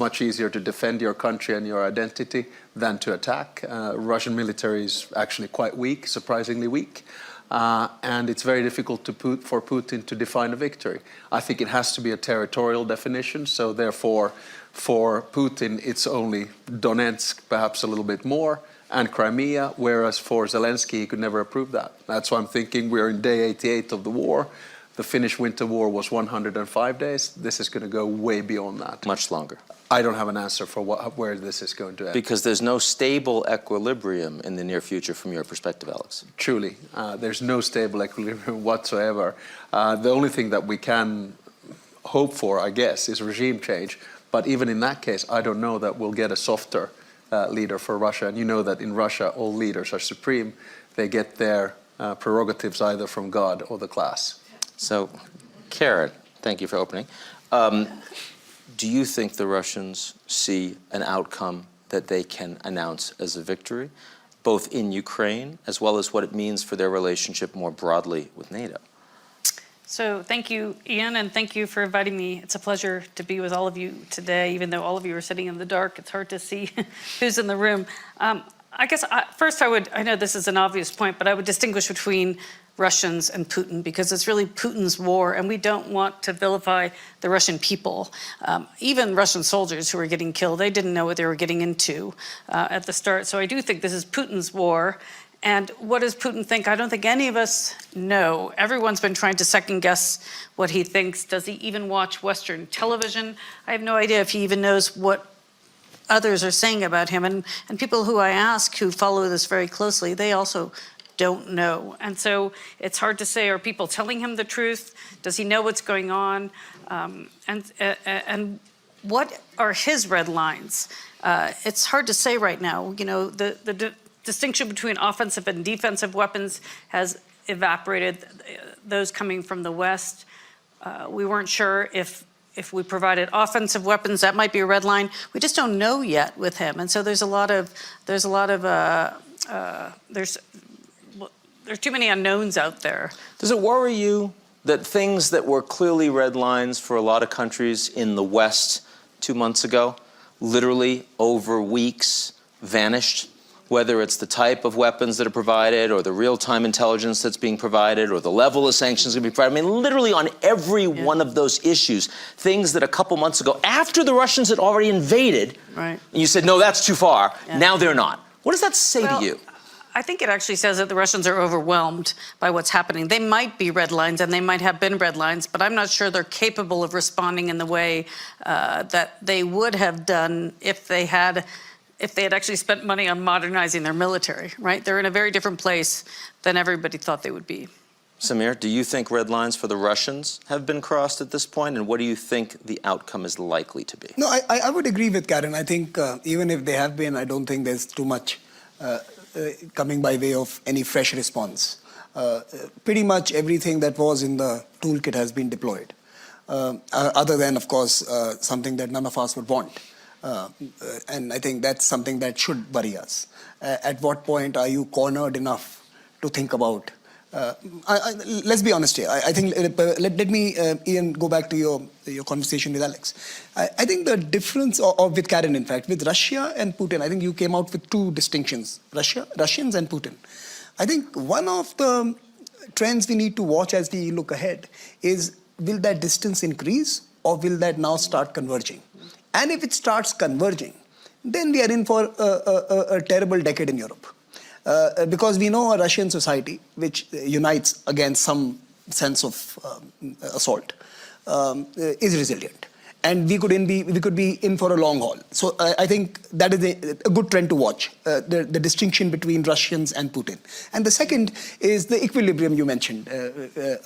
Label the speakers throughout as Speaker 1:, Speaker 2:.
Speaker 1: much easier to defend your country and your identity than to attack. Russian military is actually quite weak, surprisingly weak. And it's very difficult for Putin to define a victory. I think it has to be a territorial definition, so therefore for Putin it's only Donetsk, perhaps a little bit more, and Crimea, whereas for Zelensky he could never approve that. That's why I'm thinking we're in day 88 of the war. The Finnish winter war was 105 days. This is going to go way beyond that.
Speaker 2: Much longer.
Speaker 1: I don't have an answer for where this is going to end.
Speaker 2: Because there's no stable equilibrium in the near future from your perspective, Alex.
Speaker 1: Truly. There's no stable equilibrium whatsoever. The only thing that we can hope for, I guess, is regime change. But even in that case, I don't know that we'll get a softer leader for Russia. And you know that in Russia, all leaders are supreme. They get their prerogatives either from God or the class.
Speaker 2: So, Karin, thank you for opening. Do you think the Russians see an outcome that they can announce as a victory, both in Ukraine as well as what it means for their relationship more broadly with NATO?
Speaker 3: So thank you, Ian, and thank you for inviting me. It's a pleasure to be with all of you today. Even though all of you are sitting in the dark, it's hard to see who's in the room. I guess first I know this is an obvious point, but I would distinguish between Russians and Putin, because it's really Putin's war, and we don't want to vilify the Russian people. Even Russian soldiers who were getting killed, they didn't know what they were getting into at the start. So I do think this is Putin's war. And what does Putin think? I don't think any of us know. Everyone's been trying to second guess what he thinks. Does he even watch Western television? I have no idea if he even knows what others are saying about him. And people who I ask who follow this very closely, they also don't know. And so it's hard to say, are people telling him the truth? Does he know what's going on? And what are his red lines? It's hard to say right now. You know, the distinction between offensive and defensive weapons has evaporated. Those coming from the West, we weren't sure if we provided offensive weapons, that might be a red line. We just don't know yet with him. And so there's too many unknowns out there.
Speaker 2: Does it worry you that things that were clearly red lines for a lot of countries in the West 2 months ago, literally over weeks, vanished? Whether it's the type of weapons that are provided, or the real-time intelligence that's being provided, or the level of sanctions that are being provided. I mean, literally on every one of those issues, things that a couple months ago, after the Russians had already invaded, and you said, no, that's too far, now they're not. What does that say to you?
Speaker 3: I think it actually says that the Russians are overwhelmed by what's happening. They might be red lines, and they might have been red lines, but I'm not sure they're capable of responding in the way that they would have done if they had actually spent money on modernizing their military, right? They're in a very different place than everybody thought they would be.
Speaker 2: Samir, do you think red lines for the Russians have been crossed at this point, and what do you think the outcome is likely to be?
Speaker 4: No, I would agree with Karin. I think even if they have been, I don't think there's too much coming by way of any fresh response. Pretty much everything that was in the toolkit has been deployed, other than, of course, something that none of us would want. And I think that's something that should worry us. At what point are you cornered enough to think about? Let's be honest here. I think let me, Ian, go back to your conversation with Alex. I think the difference, or with Karin, in fact, with Russia and Putin, I think you came out with two distinctions: Russians and Putin. I think one of the trends we need to watch as we look ahead is, will that distance increase, or will that now start converging? And if it starts converging, then we are in for a terrible decade in Europe. Because we know a Russian society which unites against some sense of assault is resilient. And we could be in for a long haul. So I think that is a good trend to watch, the distinction between Russians and Putin. And the second is the equilibrium you mentioned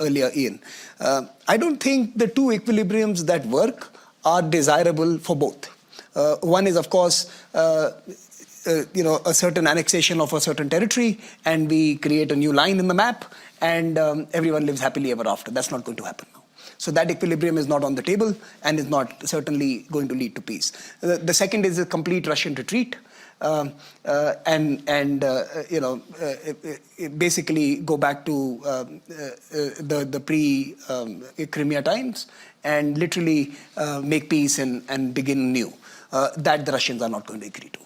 Speaker 4: earlier, Ian. I don't think the two equilibriums that work are desirable for both. One is, of course, a certain annexation of a certain territory, and we create a new line in the map, and everyone lives happily ever after. That's not going to happen now. So that equilibrium is not on the table, and is not certainly going to lead to peace. The second is a complete Russian retreat, basically go back to the pre-Crimea times, and literally make peace and begin new. that the Russians are not going to agree to.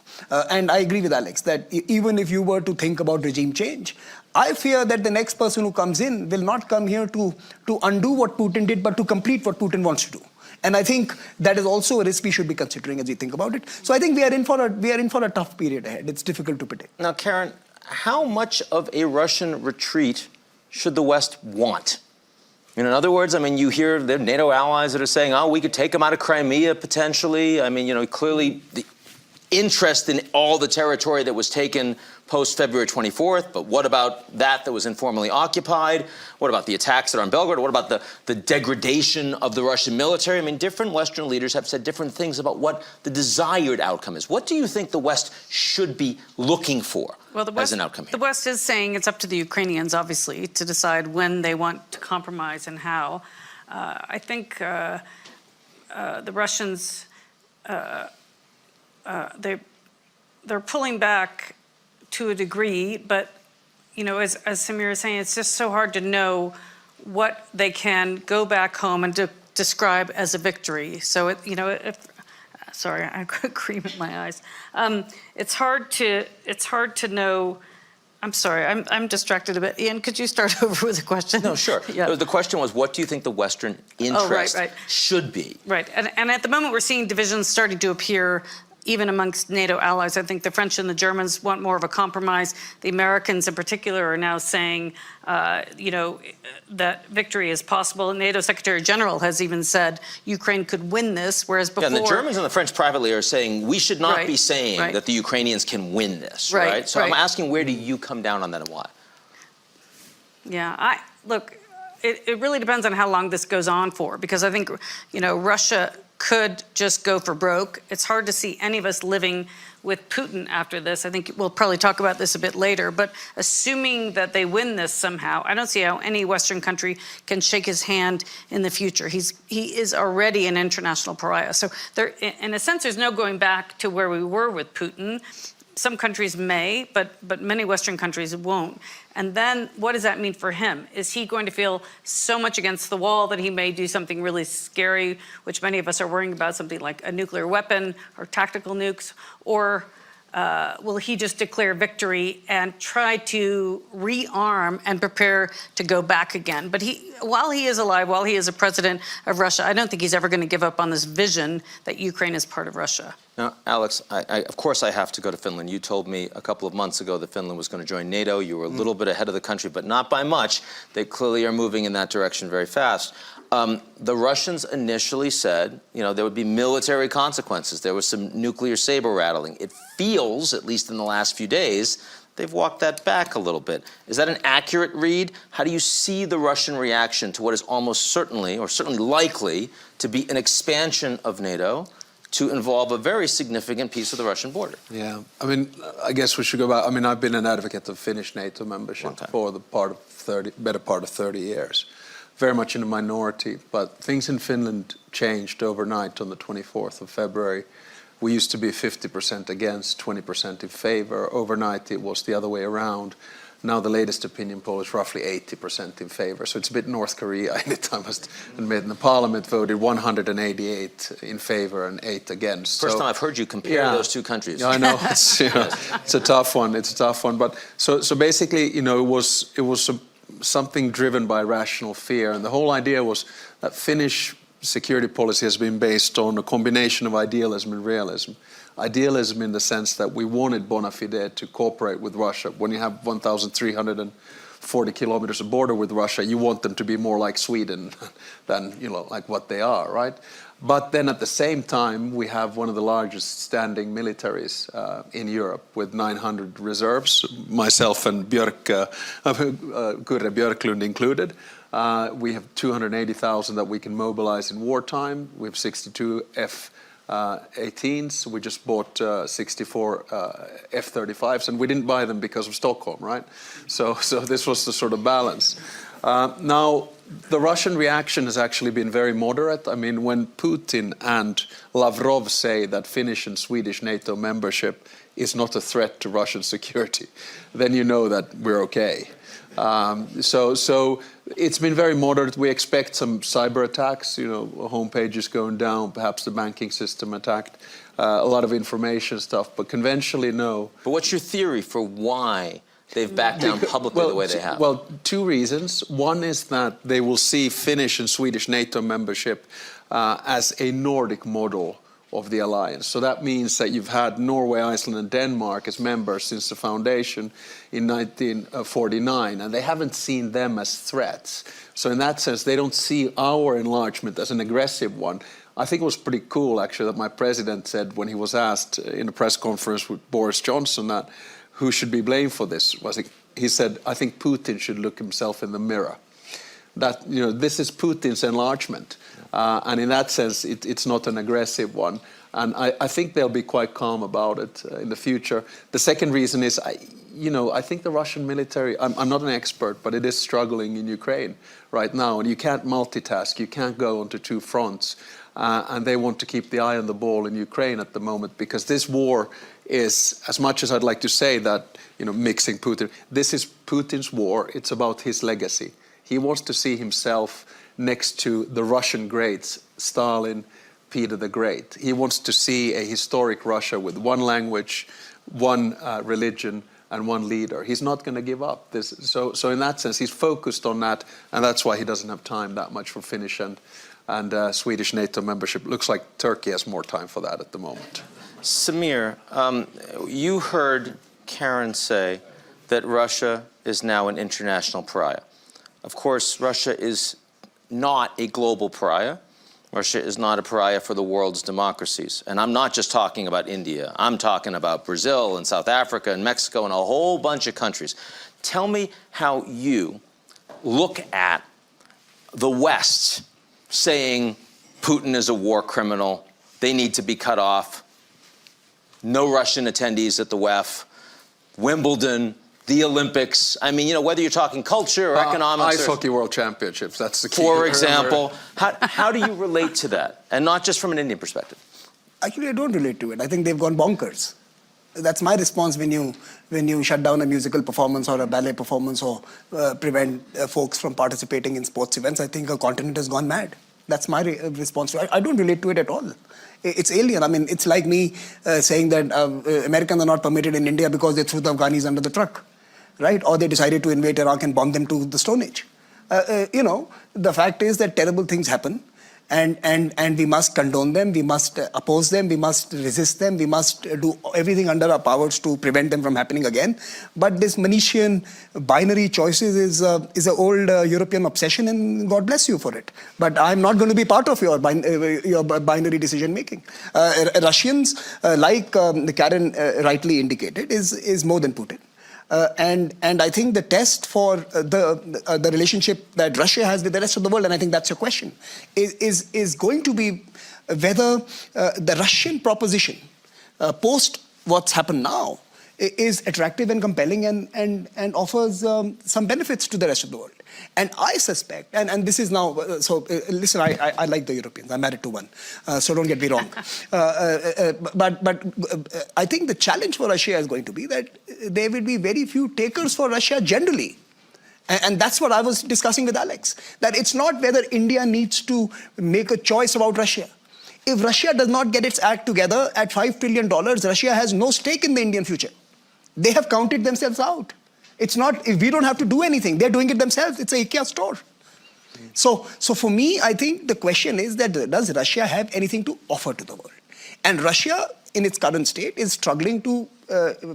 Speaker 4: And I agree with Alex that even if you were to think about regime change, I fear that the next person who comes in will not come here to undo what Putin did, but to complete what Putin wants to do. And I think that is also a risk we should be considering as we think about it. So I think we are in for a tough period ahead. It's difficult to predict.
Speaker 2: Now, Karin, how much of a Russian retreat should the West want? In other words, I mean, you hear the NATO allies that are saying, oh, we could take them out of Crimea potentially. I mean, clearly the interest in all the territory that was taken post-February 24th, but what about that was informally occupied? What about the attacks that are in Belgrade? What about the degradation of the Russian military? I mean, different Western leaders have said different things about what the desired outcome is. What do you think the West should be looking for as an outcome here?
Speaker 3: The West is saying it's up to the Ukrainians, obviously, to decide when they want to compromise and how. I think the Russians, they're pulling back to a degree, but as Samir is saying, it's just so hard to know what they can go back home and describe as a victory. So sorry, I got cream in my eyes. It's hard to know. I'm sorry, I'm distracted a bit. Ian, could you start over with a question?
Speaker 2: No, sure.
Speaker 3: Yeah.
Speaker 2: The question was, what do you think the Western interest should be?
Speaker 3: Right, and at the moment we're seeing divisions starting to appear even amongst NATO allies. I think the French and the Germans want more of a compromise. The Americans in particular are now saying, that victory is possible. And NATO Secretary General has even said Ukraine could win this, whereas before...
Speaker 2: Yeah, and the Germans and the French privately are saying we should not be saying that the Ukrainians can win this, right? So I'm asking, where do you come down on that and why?
Speaker 3: Yeah, look, it really depends on how long this goes on for, because I think, Russia could just go for broke. It's hard to see any of us living with Putin after this. I think we'll probably talk about this a bit later, but assuming that they win this somehow, I don't see how any Western country can shake his hand in the future. He is already an international pariah. So there, in a sense, there's no going back to where we were with Putin. Some countries may, but many Western countries won't. And then what does that mean for him? Is he going to feel so much against the wall that he may do something really scary, which many of us are worrying about, something like a nuclear weapon or tactical nukes? Or will he just declare victory and try to rearm and prepare to go back again? But while he is alive, while he is a president of Russia, I don't think he's ever going to give up on this vision that Ukraine is part of Russia.
Speaker 2: Now, Alex, of course I have to go to Finland. You told me a couple of months ago that Finland was going to join NATO. You were a little bit ahead of the country, but not by much. They clearly are moving in that direction very fast. The Russians initially said, there would be military consequences. There was some nuclear saber rattling. It feels, at least in the last few days, they've walked that back a little bit. Is that an accurate read? How do you see the Russian reaction to what is almost certainly, or certainly likely, to be an expansion of NATO to involve a very significant piece of the Russian border?
Speaker 1: Yeah, I mean, I guess we should go back. I mean, I've been an advocate of Finnish NATO membership for the better part of 30 years. Very much in a minority, but things in Finland changed overnight on the 24th of February. We used to be 50% against, 20% in favor. Overnight, it was the other way around. Now the latest opinion poll is roughly 80% in favor. So it's a bit North Korea in it, I must admit. And the parliament voted 188 in favor and 8 against.
Speaker 2: First time I've heard you compare those two countries.
Speaker 1: Yeah, I know. It's, it's a tough one. It's a tough one. But so basically, it was something driven by rational fear. And the whole idea was that Finnish security policy has been based on a combination of idealism and realism. Idealism in the sense that we wanted bona fide to cooperate with Russia. When you have 1,340 kilometers of border with Russia, you want them to be more like Sweden than, like what they are, right? But then at the same time, we have one of the largest standing militaries in Europe with 900 reserves, myself and Kurre Björklund included. We have 280,000 that we can mobilize in wartime. We have 62 F-18s. We just bought 64 F-35s, and we didn't buy them because of Stockholm, right? So this was the sort of balance. Now, the Russian reaction has actually been very moderate. I mean, when Putin and Lavrov say that Finnish and Swedish NATO membership is not a threat to Russian security, then you know that we're okay. So it's been very moderate. We expect some cyber attacks, home pages going down, perhaps the banking system attacked. a lot of information stuff, but conventionally, no.
Speaker 2: But what's your theory for why they've backed down publicly the way they have?
Speaker 1: Well, two reasons. One is that they will see Finnish and Swedish NATO membership as a Nordic model of the alliance. So that means that you've had Norway, Iceland, and Denmark as members since the foundation in 1949, and they haven't seen them as threats. So in that sense, they don't see our enlargement as an aggressive one. I think it was pretty cool, actually, that my president said when he was asked in a press conference with Boris Johnson that who should be blamed for this. He said, I think Putin should look himself in the mirror. That, you know, this is Putin's enlargement. And in that sense, it's not an aggressive one. And I think they'll be quite calm about it in the future. The second reason is, I think the Russian military, I'm not an expert, but it is struggling in Ukraine right now. And you can't multitask. You can't go onto two fronts. And they want to keep the eye on the ball in Ukraine at the moment, because this war is, as much as I'd like to say that, mixing Putin, this is Putin's war. It's about his legacy. He wants to see himself next to the Russian greats, Stalin, Peter the Great. He wants to see a historic Russia with one language, one religion, and one leader. He's not going to give up. So in that sense, he's focused on that, and that's why he doesn't have time that much for Finnish and Swedish NATO membership. Looks like Turkey has more time for that at the moment.
Speaker 2: Samir, you heard Karin say that Russia is now an international pariah. Of course, Russia is not a global pariah. Russia is not a pariah for the world's democracies. And I'm not just talking about India. I'm talking about Brazil and South Africa and Mexico and a whole bunch of countries. Tell me how you look at the West saying Putin is a war criminal, they need to be cut off, no Russian attendees at the WEF, Wimbledon, the Olympics. I mean, whether you're talking culture or economics.
Speaker 1: Ice hockey world championships, that's the key.
Speaker 2: For example, how do you relate to that? And not just from an Indian perspective.
Speaker 4: Actually, I don't relate to it. I think they've gone bonkers. That's my response when you shut down a musical performance or a ballet performance or prevent folks from participating in sports events. I think a continent has gone mad. That's my response to it. I don't relate to it at all. It's alien. I mean, it's like me saying that Americans are not permitted in India because they threw the Afghanis under the truck, right? Or they decided to invade Iraq and bomb them to the Stone Age. The fact is that terrible things happen. And we must condone them, we must oppose them, we must resist them, we must do everything under our powers to prevent them from happening again. But this Manichean binary choices is an old European obsession, and God bless you for it. But I'm not going to be part of your binary decision making. Russians, like Karin rightly indicated, is more than Putin. And I think the test for the relationship that Russia has with the rest of the world, and I think that's your question, is going to be whether the Russian proposition, post what's happened now, is attractive and compelling and offers some benefits to the rest of the world. And I suspect, and this is now, listen, I like the Europeans. I'm married to one, so don't get me wrong. But I think the challenge for Russia is going to be that there will be very few takers for Russia generally. And that's what I was discussing with Alex, that it's not whether India needs to make a choice about Russia. If Russia does not get its act together at $5 trillion, Russia has no stake in the Indian future. They have counted themselves out. It's not, if we don't have to do anything, they're doing it themselves. It's an IKEA store. So for me, I think the question is that does Russia have anything to offer to the world? And Russia, in its current state, is struggling to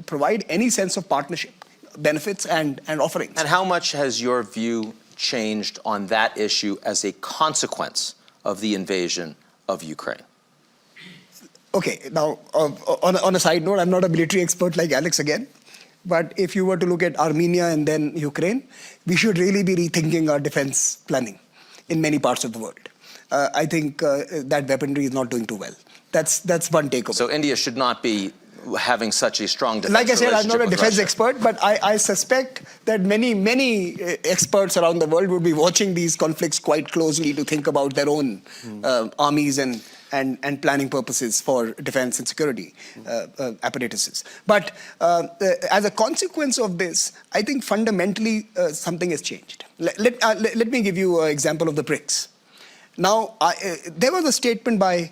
Speaker 4: provide any sense of partnership, benefits and offerings.
Speaker 2: And how much has your view changed on that issue as a consequence of the invasion of Ukraine?
Speaker 4: Okay, now, on a side note, I'm not a military expert like Alex again. But if you were to look at Armenia and then Ukraine, we should really be rethinking our defense planning in many parts of the world. I think that weaponry is not doing too well. That's one takeaway.
Speaker 2: So India should not be having such a strong defense
Speaker 4: Like I said, I'm not a defense
Speaker 2: Russia.
Speaker 4: expert, but I suspect that many experts around the world would be watching these conflicts quite closely to think about their own armies and planning purposes for defense and security apparatuses. But as a consequence of this, I think fundamentally something has changed. Let me give you an example of the BRICS. Now, there was a statement by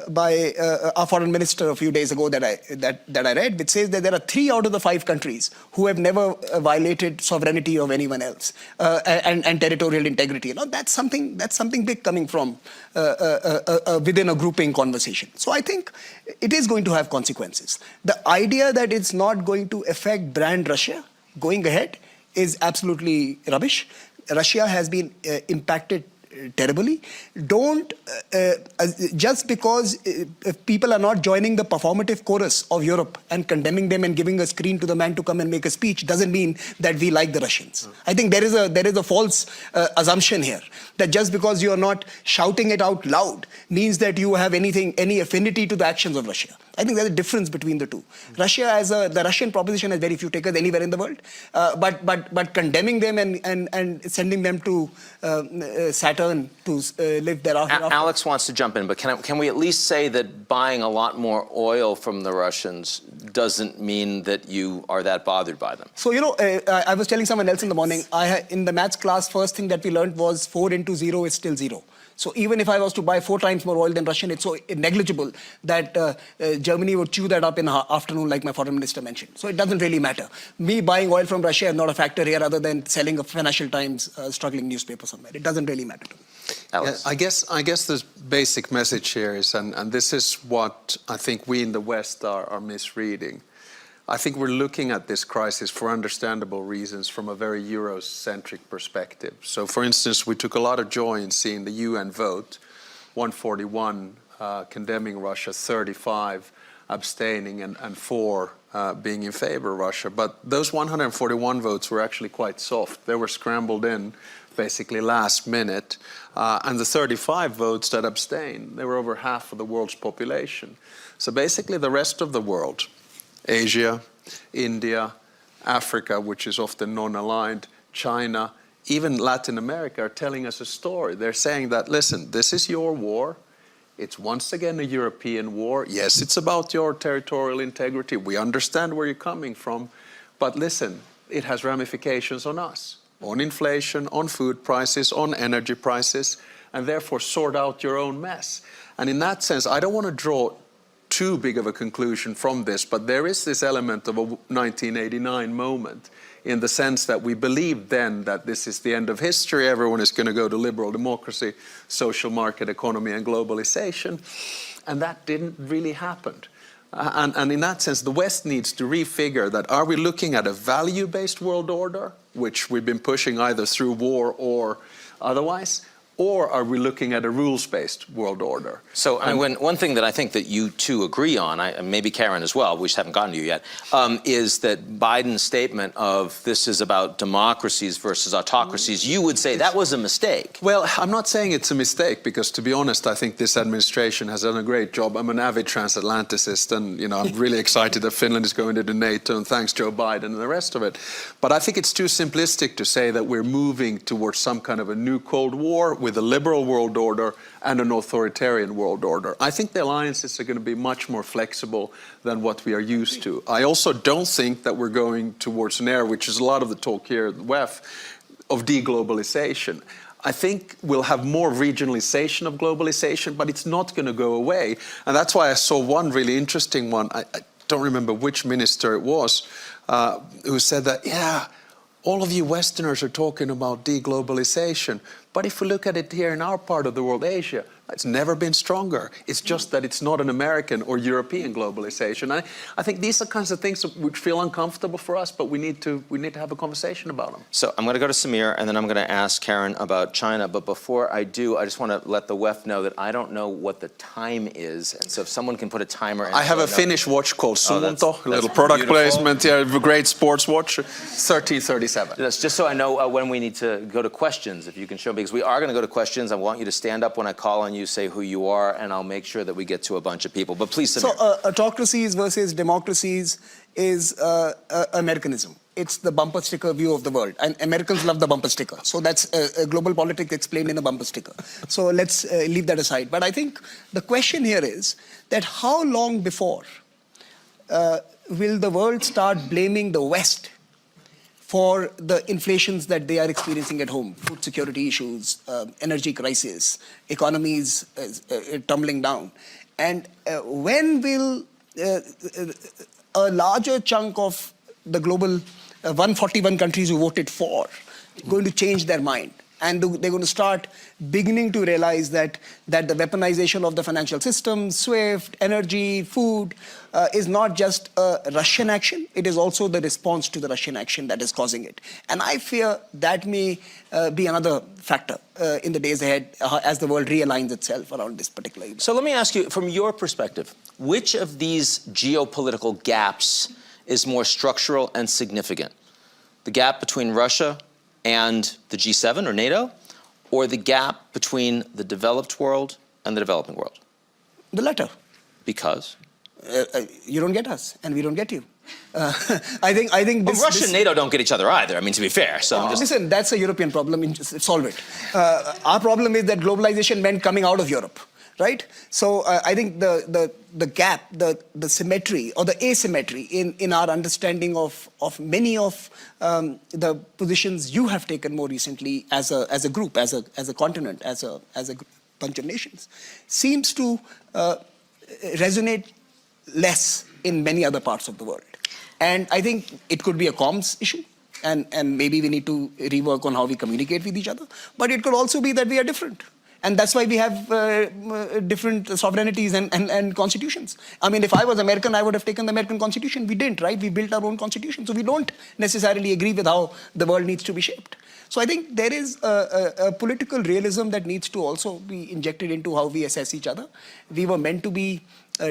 Speaker 4: by our foreign minister a few days ago that I read, which says that there are 3 out of the 5 countries who have never violated sovereignty of anyone else and territorial integrity. You know, that's something big coming from within a grouping conversation. So I think it is going to have consequences. The idea that it's not going to affect brand Russia going ahead is absolutely rubbish. Russia has been impacted terribly. Don't, just because people are not joining the performative chorus of Europe and condemning them and giving a screen to the man to come and make a speech doesn't mean that we like the Russians. I think there is a false assumption here that just because you are not shouting it out loud means that you have any affinity to the actions of Russia. I think there's a difference between the two. Russia the Russian proposition has very few takers anywhere in the world, but condemning them and sending them to Saturn to live thereafter.
Speaker 2: Alex wants to jump in, but can we at least say that buying a lot more oil from the Russians doesn't mean that you are that bothered by them?
Speaker 4: So, you know, I was telling someone else in the morning, in the maths class, first thing that we learned was 4 into 0 is still 0. So even if I was to buy 4 times more oil than Russian, it's so negligible that Germany would chew that up in the afternoon, like my foreign minister mentioned. So it doesn't really matter. Me buying oil from Russia is not a factor here other than selling a Financial Times struggling newspaper somewhere. It doesn't really matter to me.
Speaker 2: Alex.
Speaker 1: Yeah, I guess the basic message here is, and this is what I think we in the West are misreading. I think we're looking at this crisis for understandable reasons from a very eurocentric perspective. So, for instance, we took a lot of joy in seeing the UN vote, 141 condemning Russia, 35 abstaining, and 4 being in favor of Russia. But those 141 votes were actually quite soft. They were scrambled in basically last minute. And the 35 votes that abstained, they were over half of the world's population. So basically the rest of the world, Asia, India, Africa, which is often non-aligned, China, even Latin America are telling us a story. They're saying that, listen, this is your war. It's once again a European war. Yes, it's about your territorial integrity. We understand where you're coming from. But listen, it has ramifications on us, on inflation, on food prices, on energy prices, and therefore sort out your own mess. And in that sense, I don't want to draw too big of a conclusion from this, but there is this element of a 1989 moment in the sense that we believed then that this is the end of history, everyone is going to go to liberal democracy, social market economy and globalization, and that didn't really happen. And in that sense, the West needs to refigure that, are we looking at a value-based world order, which we've been pushing either through war or otherwise, or are we looking at a rules-based world order?
Speaker 2: So one thing that I think that you two agree on, maybe Karin as well, we just haven't gotten to you yet, is that Biden's statement of this is about democracies versus autocracies, you would say that was a mistake.
Speaker 1: Well, I'm not saying it's a mistake because, to be honest, I think this administration has done a great job. I'm an avid transatlanticist and, you know, I'm really excited that Finland is going to NATO and thanks Joe Biden and the rest of it. But I think it's too simplistic to say that we're moving towards some kind of a new Cold War with a liberal world order and an authoritarian world order. I think the alliances are going to be much more flexible than what we are used to. I also don't think that we're going towards an era, which is a lot of the talk here at the WEF, of deglobalization. I think we'll have more regionalization of globalization, but it's not going to go away. And that's why I saw one really interesting one. I don't remember which minister it was, who said that, yeah, all of you Westerners are talking about deglobalization. But if we look at it here in our part of the world, Asia, it's never been stronger. It's just that it's not an American or European globalization. I think these are kinds of things which feel uncomfortable for us, but we need to have a conversation about them.
Speaker 2: So I'm going to go to Samir, and then I'm going to ask Karin about China. But before I do, I just want to let the WEF know that I don't know what the time is. And so if someone can put a timer in.
Speaker 1: I have a Finnish watch called Suunto, a little product placement, yeah, a great sports watch, 1337.
Speaker 2: That's just so I know when we need to go to questions, if you can show me. Because we are going to go to questions. I want you to stand up when I call on you, say who you are, and I'll make sure that we get to a bunch of people. But please, Samir.
Speaker 4: So autocracies versus democracies is Americanism. It's the bumper sticker view of the world. And Americans love the bumper sticker. So that's global politics explained in a bumper sticker. So let's leave that aside. But I think the question here is that how long before will the world start blaming the West for the inflations that they are experiencing at home, food security issues, energy crisis, economies tumbling down, And when will a larger chunk of the global 141 countries who voted for going to change their mind? And they're going to start beginning to realize that the weaponization of the financial system, SWIFT, energy, food, is not just a Russian action. It is also the response to the Russian action that is causing it. And I fear that may be another factor in the days ahead as the world realigns itself around this particular event.
Speaker 2: So let me ask you, from your perspective, which of these geopolitical gaps is more structural and significant? The gap between Russia and the G7 or NATO, or the gap between the developed world and the developing world?
Speaker 4: The latter.
Speaker 2: Because?
Speaker 4: You don't get us, and we don't get you. I think this,
Speaker 2: well, Russia and NATO don't get each other either, I mean, to be fair. So
Speaker 4: listen, that's a European problem. Solve it. Our problem is that globalization meant coming out of Europe, right? So I think the gap, the symmetry or the asymmetry in our understanding of many of the positions you have taken more recently as a group, as a continent, as a bunch of nations, seems to resonate less in many other parts of the world. And I think it could be a comms issue, and maybe we need to rework on how we communicate with each other. But it could also be that we are different. And that's why we have different sovereignties and constitutions. I mean, if I was American, I would have taken the American Constitution. We didn't, right? We built our own constitution. So we don't necessarily agree with how the world needs to be shaped. So I think there is a political realism that needs to also be injected into how we assess each other. We were meant to be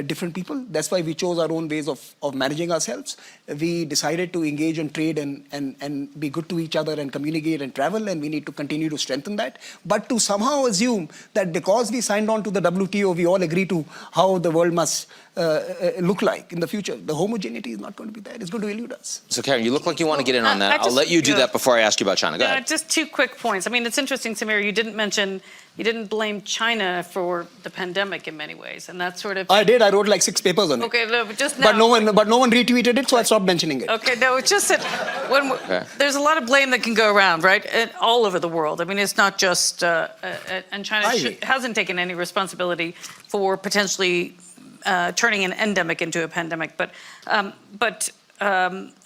Speaker 4: different people. That's why we chose our own ways of managing ourselves. We decided to engage in trade and be good to each other and communicate and travel, and we need to continue to strengthen that. But to somehow assume that because we signed on to the WTO, we all agree to how the world must look like in the future, the homogeneity is not going to be there. It's going to elude us.
Speaker 2: So Karin, you look like you want to get in on that. I'll let you do that before I ask you about China. Go ahead.
Speaker 3: Just 2 quick points. I mean, it's interesting, Samir, you didn't blame China for the pandemic in many ways, and that's sort of...
Speaker 4: I did. I wrote like 6 papers on it.
Speaker 3: Okay, no, but just now...
Speaker 4: But no one retweeted it, so I stopped mentioning it.
Speaker 3: Okay, no, it's just that there's a lot of blame that can go around, right? All over the world. I mean, it's not just... and China hasn't taken any responsibility for potentially turning an endemic into a pandemic, I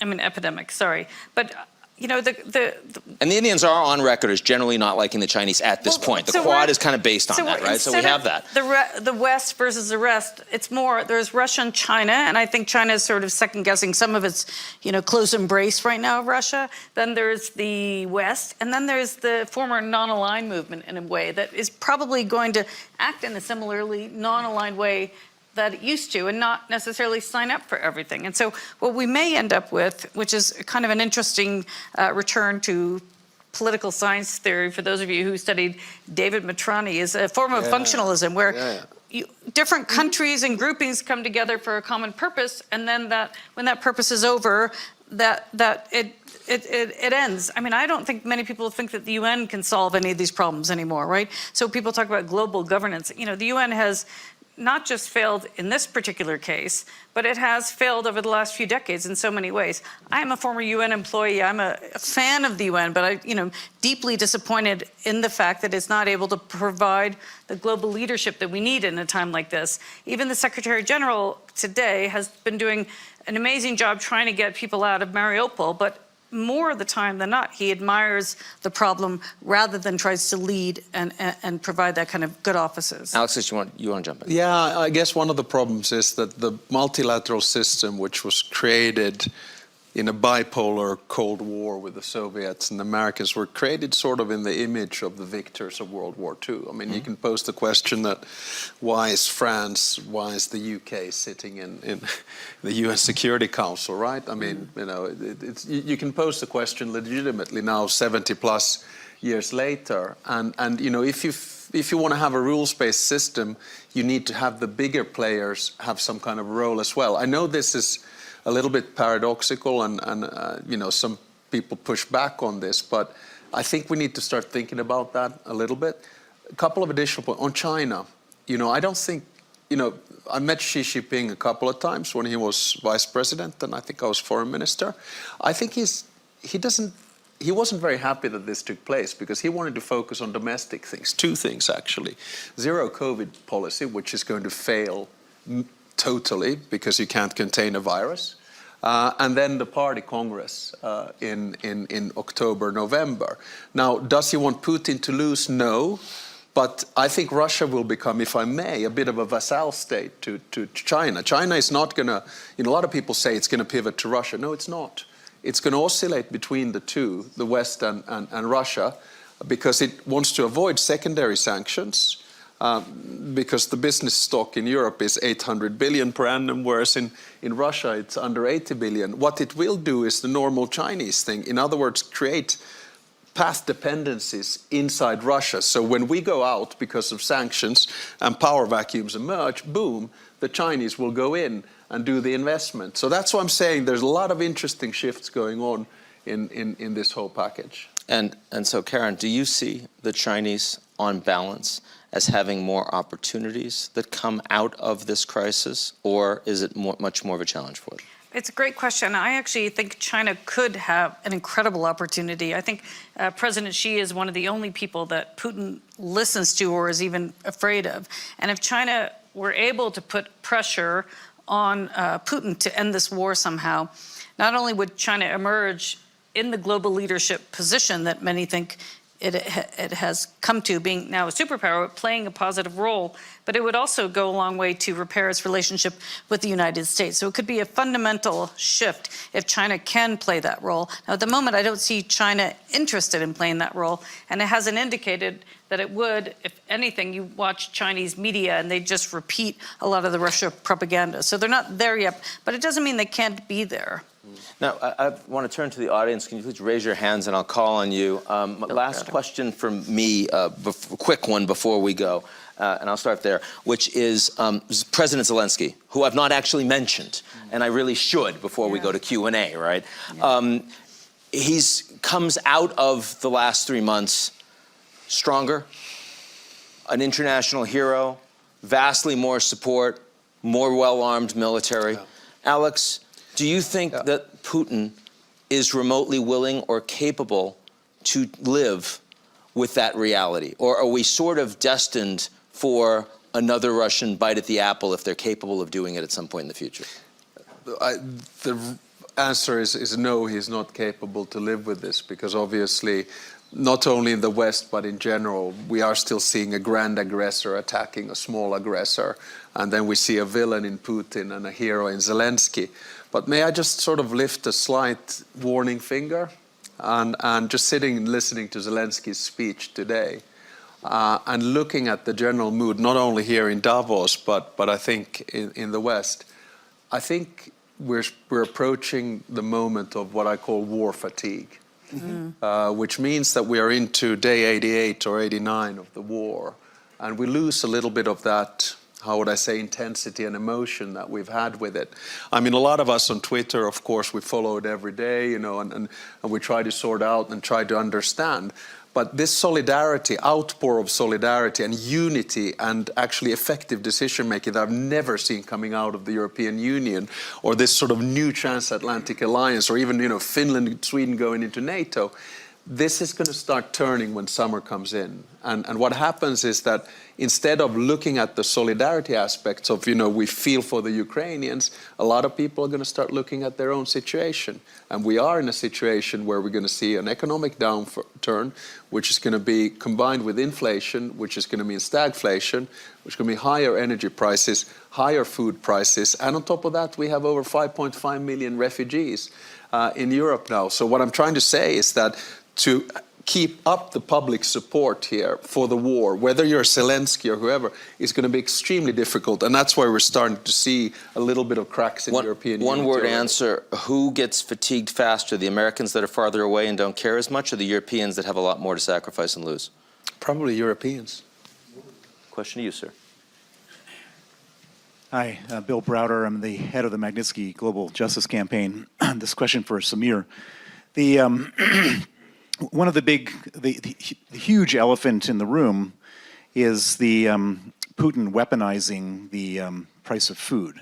Speaker 3: mean, epidemic, sorry. But... You know,
Speaker 2: and the Indians are on record as generally not liking the Chinese at this point. The Quad is kind of based on that, right? So we have that.
Speaker 3: The West versus the rest, it's more, there's Russia and China, and I think China is sort of second-guessing some of its, close embrace right now of Russia. Then there's the West, and then there's the former non-aligned movement in a way that is probably going to act in a similarly non-aligned way that it used to, and not necessarily sign up for everything. And so what we may end up with, which is kind of an interesting return to political science theory, for those of you who studied David Matrani, is a form of functionalism where different countries and groupings come together for a common purpose, and then when that purpose is over, it ends. I mean, I don't think many people think that the UN can solve any of these problems anymore, right? So people talk about global governance. The UN has not just failed in this particular case, but it has failed over the last few decades in so many ways. I am a former UN employee. I'm a fan of the UN, but I'm deeply disappointed in the fact that it's not able to provide the global leadership that we need in a time like this. Even the Secretary General today has been doing an amazing job trying to get people out of Mariupol, but more of the time than not, he admires the problem rather than tries to lead and provide that kind of good offices.
Speaker 2: Alexis, you want to jump in?
Speaker 1: Yeah, I guess one of the problems is that the multilateral system, which was created in a bipolar Cold War with the Soviets and the Americans, were created sort of in the image of the victors of World War II. I mean, you can pose the question that why is France, why is the UK sitting in the UN Security Council, right? I mean, you can pose the question legitimately now, 70 plus years later. And if you want to have a rules-based system, you need to have the bigger players have some kind of role as well. I know this is a little bit paradoxical, and some people push back on this, but I think we need to start thinking about that a little bit. A couple of additional points on China. I don't think, I met Xi Jinping a couple of times when he was vice president, and I think I was foreign minister. I think he doesn't he wasn't very happy that this took place because he wanted to focus on domestic things. Two things, actually. Zero COVID policy, which is going to fail totally because you can't contain a virus. And then the party congress in October, November. Now, does he want Putin to lose? No. But I think Russia will become, if I may, a bit of a vassal state to China. China is not going to, a lot of people say it's going to pivot to Russia. No, it's not. It's going to oscillate between the two, the West and Russia, because it wants to avoid secondary sanctions, because the business stock in Europe is 800 billion per annum, whereas in Russia it's under 80 billion. What it will do is the normal Chinese thing. In other words, create path dependencies inside Russia. So when we go out because of sanctions and power vacuums emerge, boom, the Chinese will go in and do the investment. So that's why I'm saying there's a lot of interesting shifts going on in this whole package.
Speaker 2: And so, Karin, do you see the Chinese, on balance, as having more opportunities that come out of this crisis, or is it much more of a challenge for them?
Speaker 3: It's a great question. I actually think China could have an incredible opportunity. I think President Xi is one of the only people that Putin listens to or is even afraid of. And if China were able to put pressure on Putin to end this war somehow, not only would China emerge in the global leadership position that many think it has come to, being now a superpower, playing a positive role, but it would also go a long way to repair its relationship with the United States. So it could be a fundamental shift if China can play that role. Now, at the moment, I don't see China interested in playing that role, and it hasn't indicated that it would. If anything, you watch Chinese media and they just repeat a lot of the Russia propaganda. So they're not there yet, but it doesn't mean they can't be there.
Speaker 2: Now, I want to turn to the audience. Can you please raise your hands and I'll call on you. Last question from me, a quick one before we go, and I'll start there, which is President Zelensky, who I've not actually mentioned, and I really should before we go to Q&A, right? Yeah. He's comes out of the last 3 months stronger, an international hero, vastly more support, more well-armed military. Yeah. Alex, do you think that Putin is remotely willing or capable to live with that reality? Or are we sort of destined for another Russian bite at the apple if they're capable of doing it at some point in the future?
Speaker 1: The answer is no, he's not capable to live with this, because obviously, not only in the West, but in general, we are still seeing a grand aggressor attacking a small aggressor. And then we see a villain in Putin and a hero in Zelensky. But may I just sort of lift a slight warning finger? And just sitting and listening to Zelensky's speech today, and looking at the general mood, not only here in Davos, but I think in the West, I think we're approaching the moment of what I call war fatigue. Mm-hmm. Which means that we are into day 88 or 89 of the war, and we lose a little bit of that, how would I say, intensity and emotion that we've had with it. I mean, a lot of us on Twitter, of course, we follow it every day, and we try to sort out and try to understand. But this solidarity, outpour of solidarity and unity and actually effective decision-making that I've never seen coming out of the European Union, or this sort of new transatlantic alliance, or even, Finland and Sweden going into NATO, this is going to start turning when summer comes in. And what happens is that instead of looking at the solidarity aspects of, we feel for the Ukrainians, a lot of people are going to start looking at their own situation. And we are in a situation where we're going to see an economic downturn, which is going to be combined with inflation, which is going to mean stagflation, which is going to be higher energy prices, higher food prices. And on top of that, we have over 5.5 million refugees in Europe now. So what I'm trying to say is that to keep up the public support here for the war, whether you're Zelensky or whoever, is going to be extremely difficult. And that's why we're starting to see a little bit of cracks in the European Union.
Speaker 2: One word answer, who gets fatigued faster, the Americans that are farther away and don't care as much, or the Europeans that have a lot more to sacrifice and lose?
Speaker 1: Probably Europeans.
Speaker 2: Question to you, sir.
Speaker 5: Hi, Bill Browder. I'm the head of the Magnitsky Global Justice Campaign. This question for Samir. One of the huge elephant in the room is the Putin weaponizing the price of food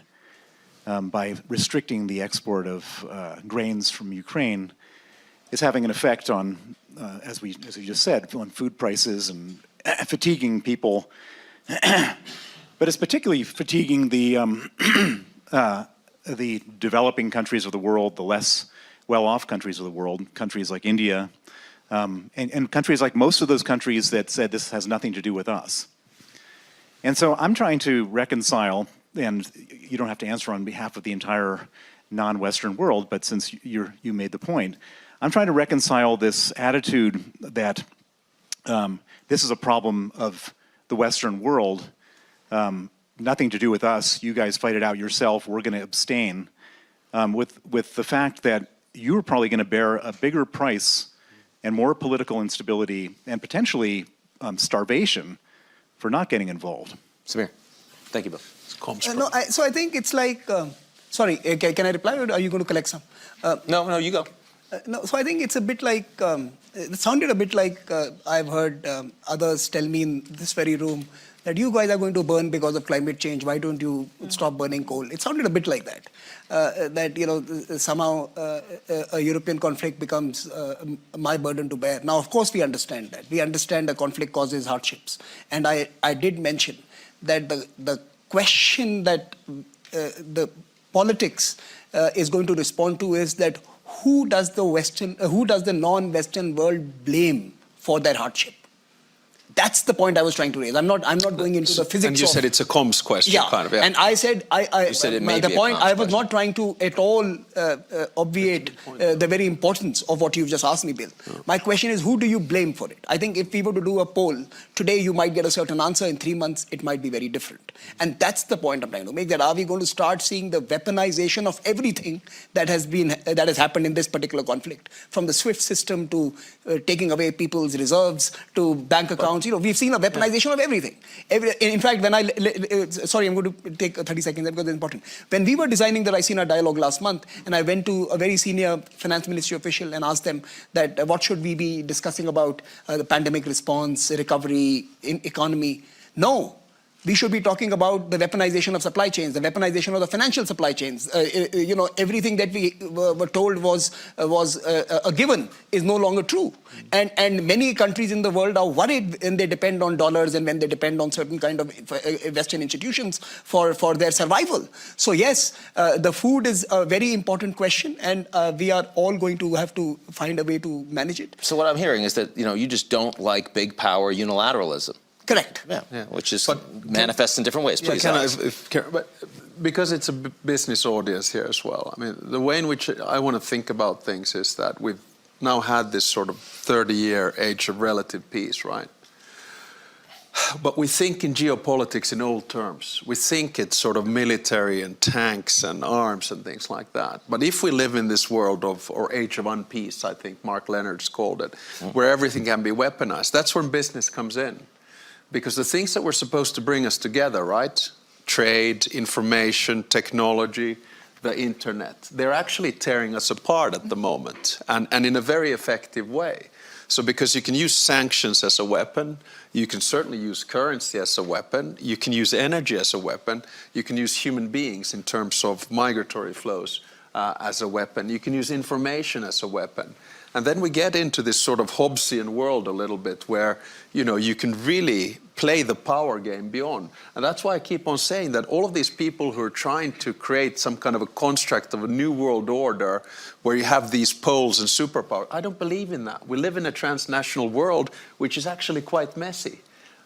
Speaker 5: by restricting the export of grains from Ukraine. is having an effect on, as we just said, on food prices and fatiguing people. But it's particularly fatiguing the developing countries of the world, the less well-off countries of the world, countries like India, and countries like most of those countries that said this has nothing to do with us. And so I'm trying to reconcile, and you don't have to answer on behalf of the entire non-Western world, but since you made the point, I'm trying to reconcile this attitude that this is a problem of the Western world, nothing to do with us, you guys fight it out yourself, we're going to abstain, with the fact that you're probably going to bear a bigger price and more political instability and potentially starvation for not getting involved.
Speaker 2: Samir, thank you both.
Speaker 4: So I think it's like, sorry, can I reply or are you going to collect some?
Speaker 2: No, you go.
Speaker 4: No, so I think it's a bit like, it sounded a bit like I've heard others tell me in this very room that you guys are going to burn because of climate change, why don't you stop burning coal? It sounded a bit like that, that, you know, somehow a European conflict becomes my burden to bear. Now, of course, we understand that. We understand the conflict causes hardships. And I did mention that the question that the politics is going to respond to is that who does the non-Western world blame for their hardship? That's the point I was trying to raise. I'm not going into the physics.
Speaker 1: And you said it's a comms question,
Speaker 4: yeah.
Speaker 1: kind of. Yeah.
Speaker 4: And I said,
Speaker 2: you said it may
Speaker 4: the
Speaker 2: be a
Speaker 4: point,
Speaker 2: comms
Speaker 4: I was
Speaker 2: question.
Speaker 4: not trying to at all obviate the very importance of what you've just asked me, Bill. My question is, who do you blame for it? I think if we were to do a poll, today you might get a certain answer, in 3 months it might be very different. And that's the point I'm trying to make, that are we going to start seeing the weaponization of everything that has happened in this particular conflict? From the SWIFT system to taking away people's reserves to bank accounts. You know, we've seen a weaponization of everything. In fact, when sorry, I'm going to take 30 seconds because it's important. When we were designing the Raisina dialogue last month, and I went to a very senior finance ministry official and asked them that what should we be discussing about the pandemic response, recovery, economy. No. We should be talking about the weaponization of supply chains, the weaponization of the financial supply chains. You know, everything that we were told was a given is no longer true. And many countries in the world are worried when they depend on dollars and when they depend on certain kind of Western institutions for their survival. So yes, the food is a very important question, and we are all going to have to find a way to manage it.
Speaker 2: So what I'm hearing is that, you know, you just don't like big power unilateralism.
Speaker 4: Correct.
Speaker 2: Yeah, which is manifests in different ways. Please,
Speaker 1: But because it's a business audience here as well, I mean, the way in which I want to think about things is that we've now had this sort of 30-year age of relative peace, right? But we think in geopolitics in old terms. We think it's sort of military and tanks and arms and things like that. But if we live in this world of, or age of unpeace, I think Mark Leonard's called it, where everything can be weaponized, that's when business comes in. Because the things that were supposed to bring us together, right? Trade, information, technology, the internet, they're actually tearing us apart at the moment, and in a very effective way. So because you can use sanctions as a weapon, you can certainly use currency as a weapon, you can use energy as a weapon, you can use human beings in terms of migratory flows as a weapon, you can use information as a weapon. And then we get into this sort of Hobbesian world a little bit where, you know, you can really play the power game beyond. And that's why I keep on saying that all of these people who are trying to create some kind of a construct of a new world order where you have these poles and superpower, I don't believe in that. We live in a transnational world which is actually quite messy.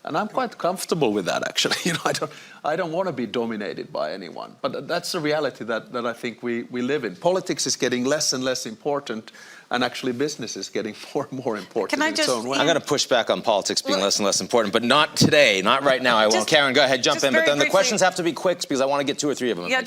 Speaker 1: And I'm quite comfortable with that, actually. You know, I don't want to be dominated by anyone. But that's the reality that I think we live in. Politics is getting less and less important, and actually business is getting more and more important in its own way.
Speaker 2: I'm going to push back on politics being less and less important, but not today, not right now. I won't. Karen, go ahead, jump in. But then the questions have to be quick because I want to get 2 or 3 of them.
Speaker 3: Yeah,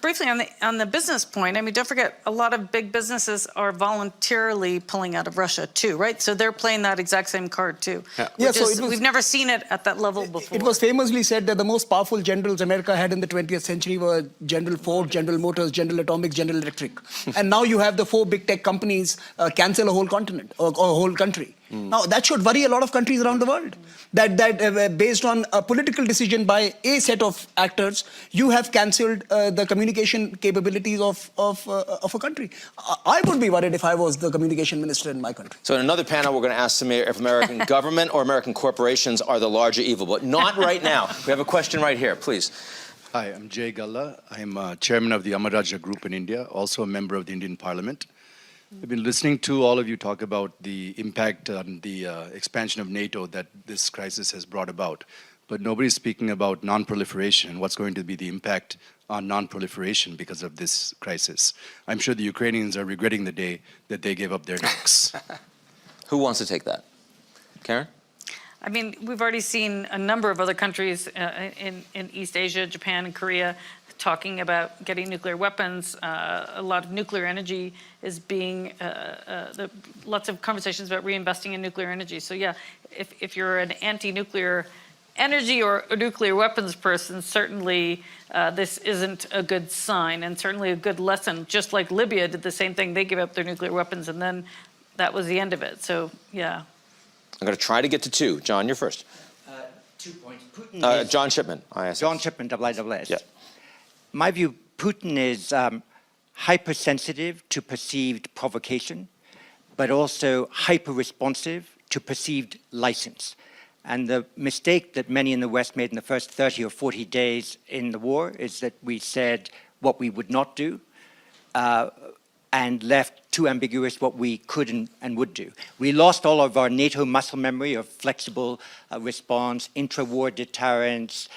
Speaker 3: briefly on the business point. I mean, don't forget, a lot of big businesses are voluntarily pulling out of Russia too, right? So they're playing that exact same card too.
Speaker 4: Yeah,
Speaker 3: We've never seen it at that level before.
Speaker 4: It was famously said that the most powerful generals America had in the 20th century were General Ford, General Motors, General Atomics, General Electric. And now you have the 4 big tech companies cancel a whole continent or a whole country. Now, that should worry a lot of countries around the world. That based on a political decision by a set of actors, you have cancelled the communication capabilities of a country. I would be worried if I was the communication minister in my country.
Speaker 2: So in another panel, we're going to ask Samir if American government or American corporations are the larger evil, but not right now. We have a question right here, please.
Speaker 6: Hi, I'm Jay Galla. I'm chairman of the Amaraja Group in India, also a member of the Indian Parliament. I've been listening to all of you talk about the impact on the expansion of NATO that this crisis has brought about, but nobody's speaking about non-proliferation and what's going to be the impact on non-proliferation because of this crisis. I'm sure the Ukrainians are regretting the day that they gave up their nukes.
Speaker 2: Who wants to take that? Karin?
Speaker 3: I mean, we've already seen a number of other countries in East Asia, Japan and Korea, talking about getting nuclear weapons. A lot of nuclear energy is being, lots of conversations about reinvesting in nuclear energy. So yeah, if you're an anti-nuclear energy or a nuclear weapons person, certainly this isn't a good sign and certainly a good lesson. Just like Libya did the same thing. They gave up their nuclear weapons and then that was the end of it. So yeah.
Speaker 2: I'm going to try to get to two. John, you're first.
Speaker 7: 2 points. Putin
Speaker 2: John Shipman, ISS.
Speaker 7: John Shipman, ISS.
Speaker 2: Yeah.
Speaker 7: My view, Putin is hypersensitive to perceived provocation, but also hyper-responsive to perceived license. And the mistake that many in the West made in the first 30 or 40 days in the war is that we said what we would not do and left too ambiguous what we could and would do. We lost all of our NATO muscle memory of flexible response, intra-war deterrence,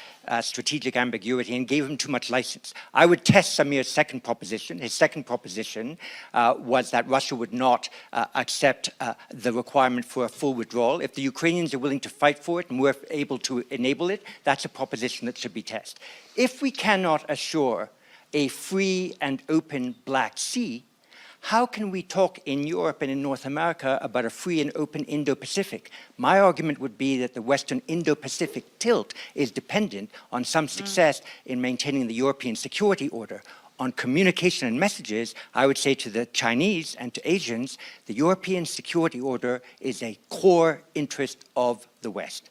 Speaker 7: strategic ambiguity, and gave him too much license. I would test Samir's second proposition. His second proposition was that Russia would not accept the requirement for a full withdrawal. If the Ukrainians are willing to fight for it and we're able to enable it, that's a proposition that should be tested. If we cannot assure a free and open Black Sea, how can we talk in Europe and in North America about a free and open Indo-Pacific? My argument would be that the Western Indo-Pacific tilt is dependent on some success in maintaining the European security order. On communication and messages, I would say to the Chinese and to Asians, the European security order is a core interest of the West.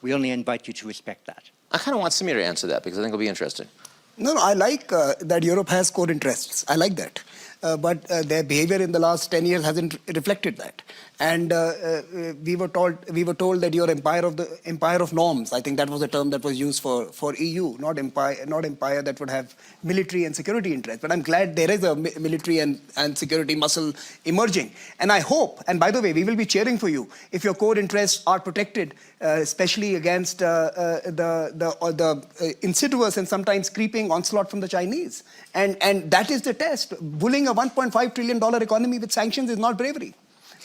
Speaker 7: We only invite you to respect that.
Speaker 2: I kind of want Samir to answer that because I think it'll be interesting.
Speaker 4: No, I like that Europe has core interests. I like that. But their behavior in the last 10 years hasn't reflected that. And we were told that you're empire of norms. I think that was a term that was used for EU, not empire that would have military and security interests. But I'm glad there is a military and security muscle emerging. And I hope, and by the way, we will be cheering for you if your core interests are protected, especially against the insidious and sometimes creeping onslaught from the Chinese. And that is the test. Bullying a $1.5 trillion economy with sanctions is not bravery.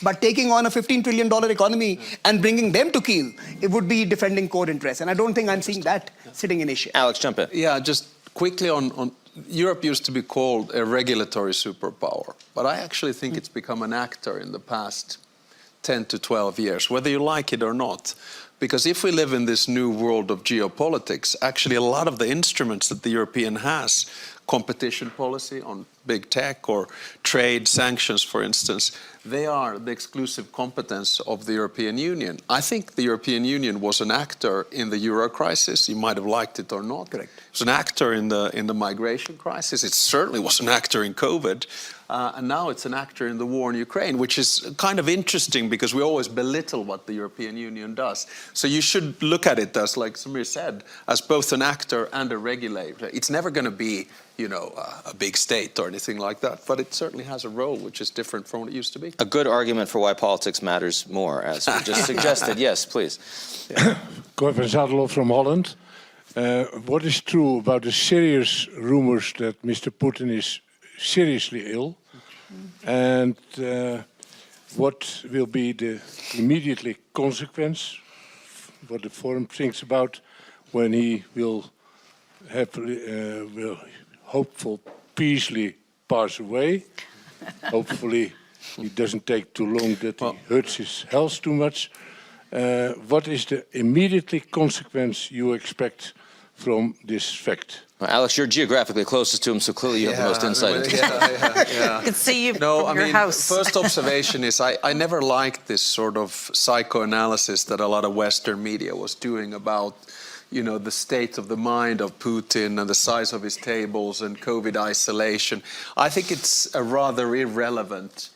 Speaker 4: But taking on a $15 trillion economy and bringing them to keel, it would be defending core interests. And I don't think I'm seeing that sitting in Asia.
Speaker 2: Alex, jump in.
Speaker 1: Yeah, just quickly on Europe used to be called a regulatory superpower, but I actually think it's become an actor in the past 10 to 12 years, whether you like it or not. Because if we live in this new world of geopolitics, actually a lot of the instruments that the European has, competition policy on big tech or trade sanctions, for instance, they are the exclusive competence of the European Union. I think the European Union was an actor in the euro crisis. You might have liked it or not.
Speaker 4: Correct.
Speaker 1: It was an actor in the migration crisis. It certainly was an actor in COVID. And now it's an actor in the war in Ukraine, which is kind of interesting because we always belittle what the European Union does. So you should look at it as, like Samir said, as both an actor and a regulator. It's never going to be, you know, a big state or anything like that, but it certainly has a role which is different from what it used to be.
Speaker 2: A good argument for why politics matters more, as we just suggested. Yes, please.
Speaker 8: Cor van Zadelow from Holland. What is true about the serious rumors that Mr. Putin is seriously ill? And what will be the immediate consequence, what the forum thinks about when he will hopefully peacefully pass away. Hopefully it doesn't take too long that he hurts his health too much. What is the immediate consequence you expect from this fact?
Speaker 2: Well, Alex, you're geographically closest to him, so clearly you have the most insight into it.
Speaker 3: I can see you from your house.
Speaker 1: First observation is I never liked this sort of psychoanalysis that a lot of Western media was doing about, you know, the state of the mind of Putin and the size of his tables and COVID isolation. I think it's a rather irrelevant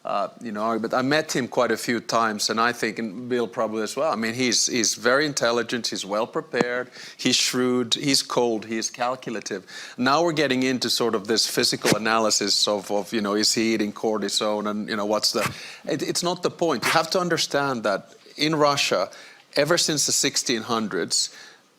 Speaker 1: but I met him quite a few times, and I think, and Bill probably as well, I mean, he's very intelligent, he's well prepared, he's shrewd, he's cold, he's calculative. Now we're getting into sort of this physical analysis of is he eating cortisone and, it's not the point. You have to understand that in Russia, ever since the 1600s,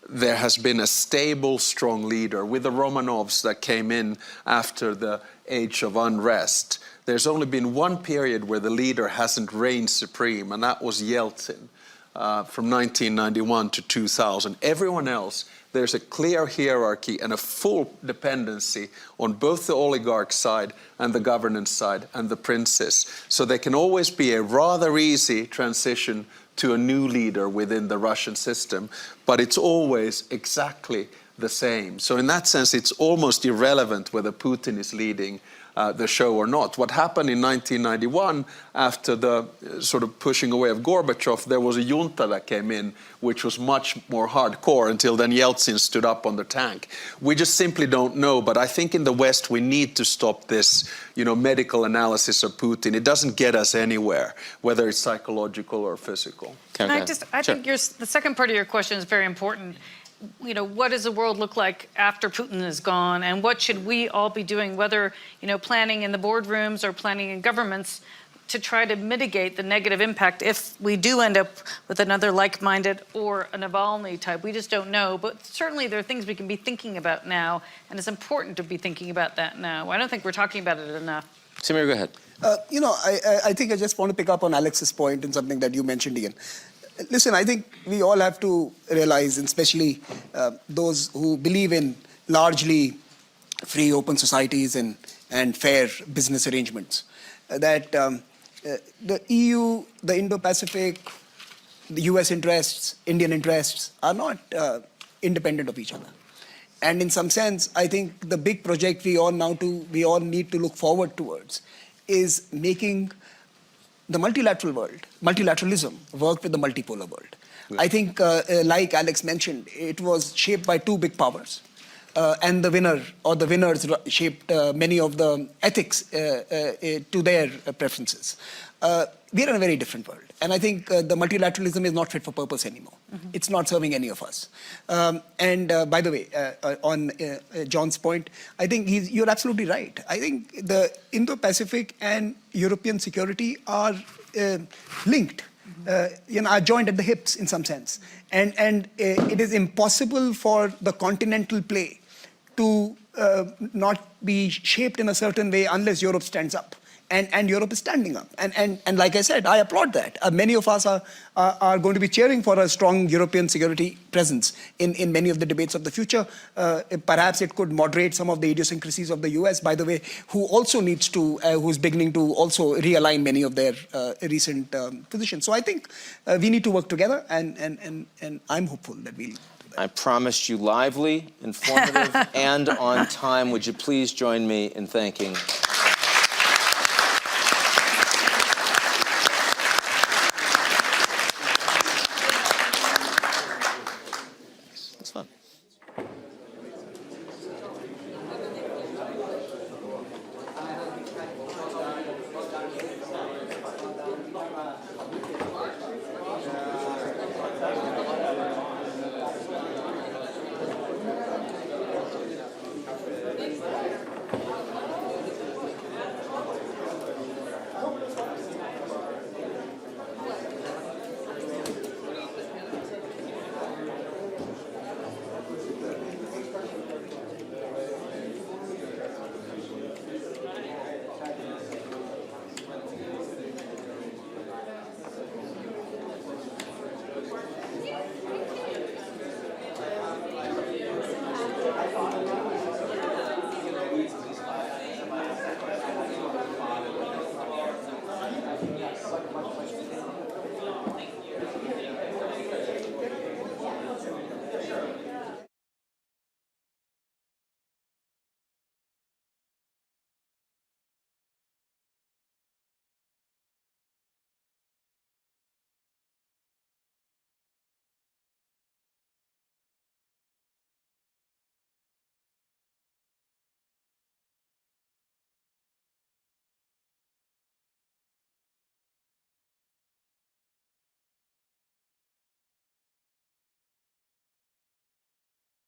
Speaker 1: there has been a stable, strong leader with the Romanovs that came in after the age of unrest. There's only been one period where the leader hasn't reigned supreme, and that was Yeltsin from 1991 to 2000. Everyone else, there's a clear hierarchy and a full dependency on both the oligarch side and the governance side and the princes. So there can always be a rather easy transition to a new leader within the Russian system, but it's always exactly the same. So in that sense, it's almost irrelevant whether Putin is leading the show or not. What happened in 1991, after the sort of pushing away of Gorbachev, there was a junta that came in, which was much more hardcore, until then Yeltsin stood up on the tank. We just simply don't know, but I think in the West we need to stop this, medical analysis of Putin. It doesn't get us anywhere, whether it's psychological or physical.
Speaker 3: I think the second part of your question is very important. What does the world look like after Putin is gone, and what should we all be doing, whether, planning in the boardrooms or planning in governments, to try to mitigate the negative impact if we do end up with another like-minded or a Navalny type. We just don't know, but certainly there are things we can be thinking about now, and it's important to be thinking about that now. I don't think we're talking about it enough.
Speaker 2: Samir, go ahead.
Speaker 4: I think I just want to pick up on Alex's point and something that you mentioned, Ian. Listen, I think we all have to realize, and especially those who believe in largely free, open societies and fair business arrangements, that the EU, the Indo-Pacific, the US interests, Indian interests are not independent of each other. And in some sense, I think the big project we all need to look forward towards is making the multilateral world, multilateralism, work with the multipolar world. Yeah. I think, like Alex mentioned, it was shaped by two big powers. And the winner or the winners shaped many of the ethics to their preferences. We're in a very different world. And I think the multilateralism is not fit for purpose anymore. Mm-hmm. It's not serving any of us. By the way, on John's point, I think you're absolutely right. I think the Indo-Pacific and European security are linked, are joined at the hips in some sense. And it is impossible for the continental play to not be shaped in a certain way unless Europe stands up. And Europe is standing up. And like I said, I applaud that. Many of us are going to be cheering for a strong European security presence in many of the debates of the future. Perhaps it could moderate some of the idiosyncrasies of the US, by the way, who's beginning to also realign many of their recent positions. So I think we need to work together, and I'm hopeful that we'll do that.
Speaker 2: I promised you lively, informative, and on time. Would you please join me in thanking